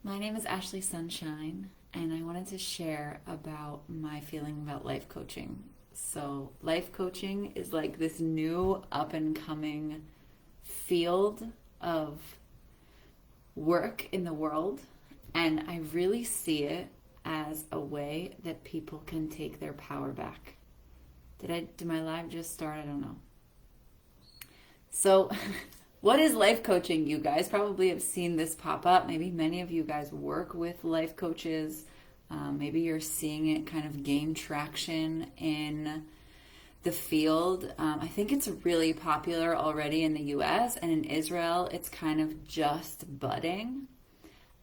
My name is Ashley Sunshine, and I wanted to share about my feeling about life coaching. So, life coaching is like this new up and coming field of work in the world, and I really see it as a way that people can take their power back. Did my live just start? I don't know. So, what is life coaching? You guys probably have seen this pop up. Maybe many of you guys work with life coaches. Maybe you're seeing it kind of gain traction in the field. I think it's really popular already in the US, and in Israel, it's kind of just budding.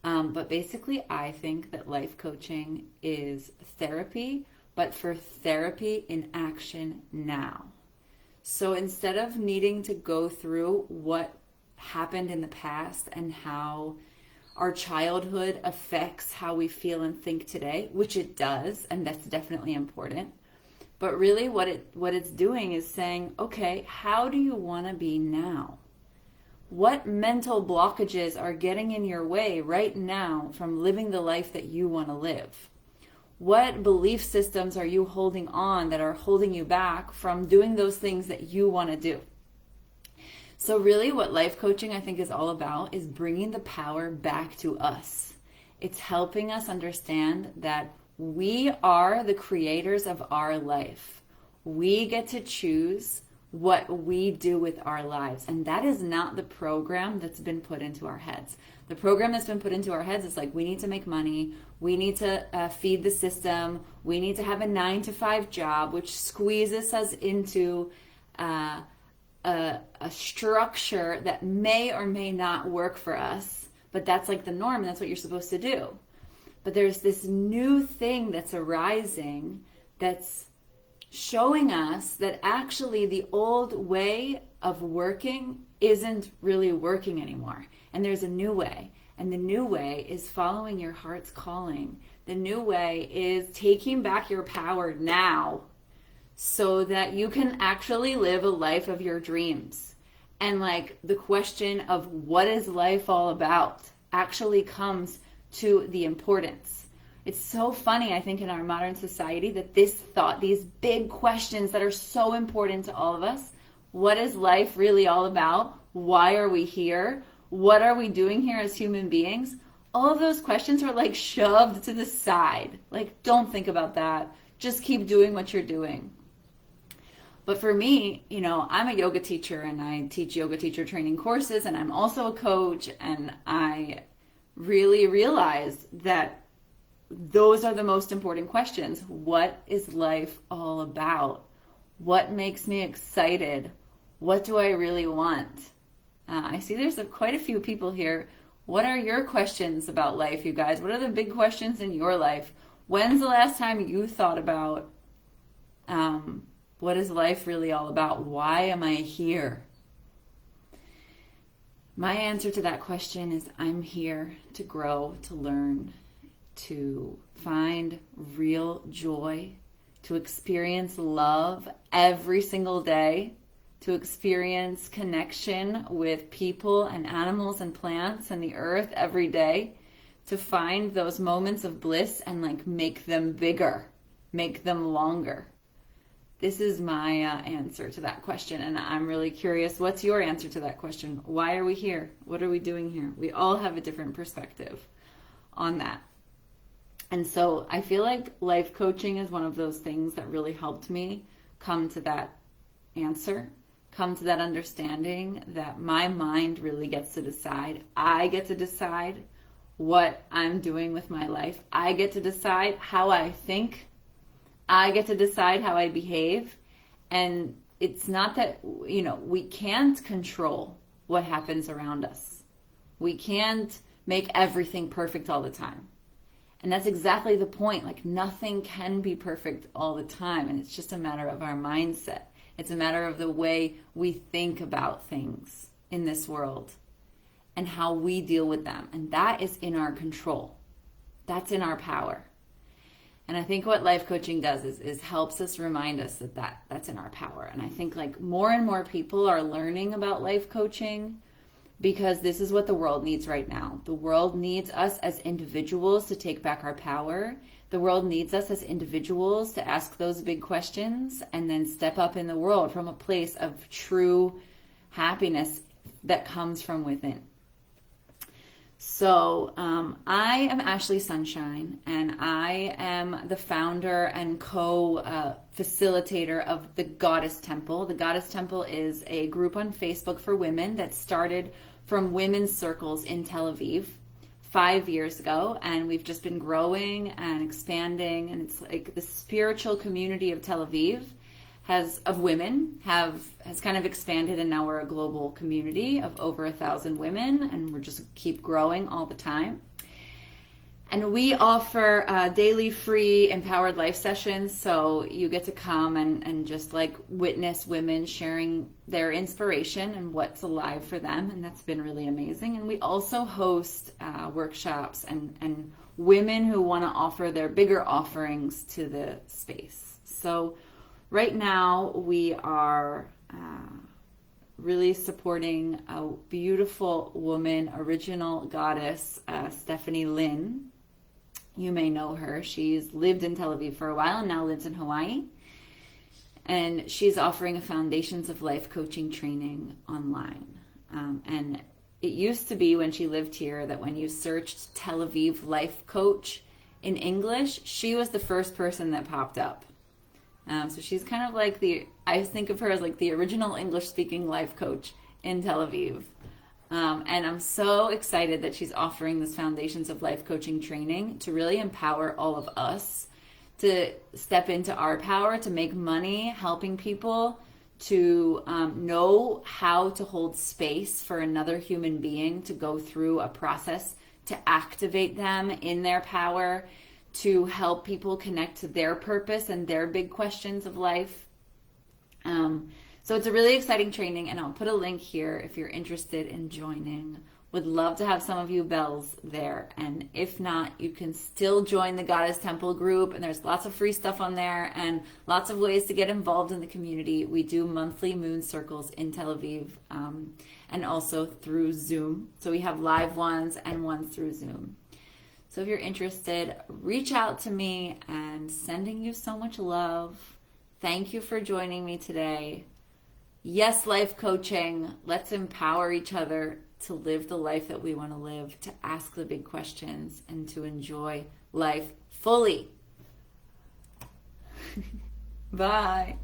But basically, I think that life coaching is therapy, but for therapy in action now. So instead of needing to go through what happened in the past and how our childhood affects how we feel and think today, which it does, and that's definitely important. But really what it's doing is saying, okay, how do you want to be now? What mental blockages are getting in your way right now from living the life that you want to live? What belief systems are you holding on that are holding you back from doing those things that you want to do? So really what life coaching I think is all about is bringing the power back to us. It's helping us understand that we are the creators of our life. We get to choose what we do with our lives. And that is not the program that's been put into our heads. The program that's been put into our heads is like, we need to make money, we need to feed the system, we need to have a 9 to 5 job, which squeezes us into a structure that may or may not work for us, but that's like the norm, and that's what you're supposed to do. But there's this new thing that's arising that's showing us that actually the old way of working isn't really working anymore. And there's a new way. And the new way is following your heart's calling. The new way is taking back your power now so that you can actually live a life of your dreams. And like the question of what is life all about actually comes to the importance. It's so funny, I think, in our modern society that these big questions that are so important to all of us, what is life really all about? Why are we here? What are we doing here as human beings? All of those questions are like shoved to the side. Like, don't think about that. Just keep doing what you're doing. But for me, I'm a yoga teacher and I teach yoga teacher training courses, and I'm also a coach, and I really realized that those are the most important questions. What is life all about? What makes me excited? What do I really want? I see there's quite a few people here. What are your questions about life, you guys? What are the big questions in your life? When's the last time you thought about what is life really all about? Why am I here? My answer to that question is I'm here to grow, to learn, to find real joy, to experience love every single day, to experience connection with people and animals and plants and the earth every day, to find those moments of bliss and like make them bigger, make them longer. This is my answer to that question, and I'm really curious, what's your answer to that question? Why are we here? What are we doing here? We all have a different perspective on that. And so I feel like life coaching is one of those things that really helped me come to that answer, come to that understanding that my mind really gets to decide. I get to decide what I'm doing with my life. I get to decide how I think. I get to decide how I behave. And it's not that, we can't control what happens around us. We can't make everything perfect all the time. And that's exactly the point. Like, nothing can be perfect all the time. And it's just a matter of our mindset. It's a matter of the way we think about things in this world and how we deal with them. And that is in our control. That's in our power. And I think what life coaching does is helps us remind us that's in our power. And I think like more and more people are learning about life coaching. because this is what the world needs right now. The world needs us as individuals to take back our power. The world needs us as individuals to ask those big questions and then step up in the world from a place of true happiness that comes from within. So I am Ashley Sunshine, and I am the founder and co-facilitator of the Goddess Temple. The Goddess Temple is a group on Facebook for women that started from women's circles in Tel Aviv 5 years ago, and we've just been growing and expanding, and it's like the spiritual community of Tel Aviv has kind of expanded, and now we're a global community of over 1,000 women, and we're just keep growing all the time. And we offer daily free empowered life sessions, so you get to come and just like witness women sharing their inspiration and what's alive for them, and that's been really amazing. And we also host workshops and women who want to offer their bigger offerings to the space. So right now, we are really supporting a beautiful woman, original goddess, Stephanie Lin. You may know her. She's lived in Tel Aviv for a while and now lives in Hawaii. And she's offering a Foundations of Life coaching training online. And it used to be when she lived here that when you searched Tel Aviv life coach in English, she was the first person that popped up. So she's kind of like I think of her as like the original English-speaking life coach in Tel Aviv. And I'm so excited that she's offering this Foundations of Life coaching training to really empower all of us to step into our power, to make money, helping people to know how to hold space for another human being to go through a process to activate them in their power, to help people connect to their purpose and their big questions of life. So it's a really exciting training, and I'll put a link here if you're interested in joining. Would love to have some of you bells there. And if not, you can still join the Goddess Temple group, and there's lots of free stuff on there and lots of ways to get involved in the community. We do monthly moon circles in Tel Aviv and also through Zoom. So we have live ones and ones through Zoom. So if you're interested, reach out to me, and sending you so much love. Thank you for joining me today. Yes, life coaching. Let's empower each other to live the life that we want to live, to ask the big questions, and to enjoy life fully. Bye.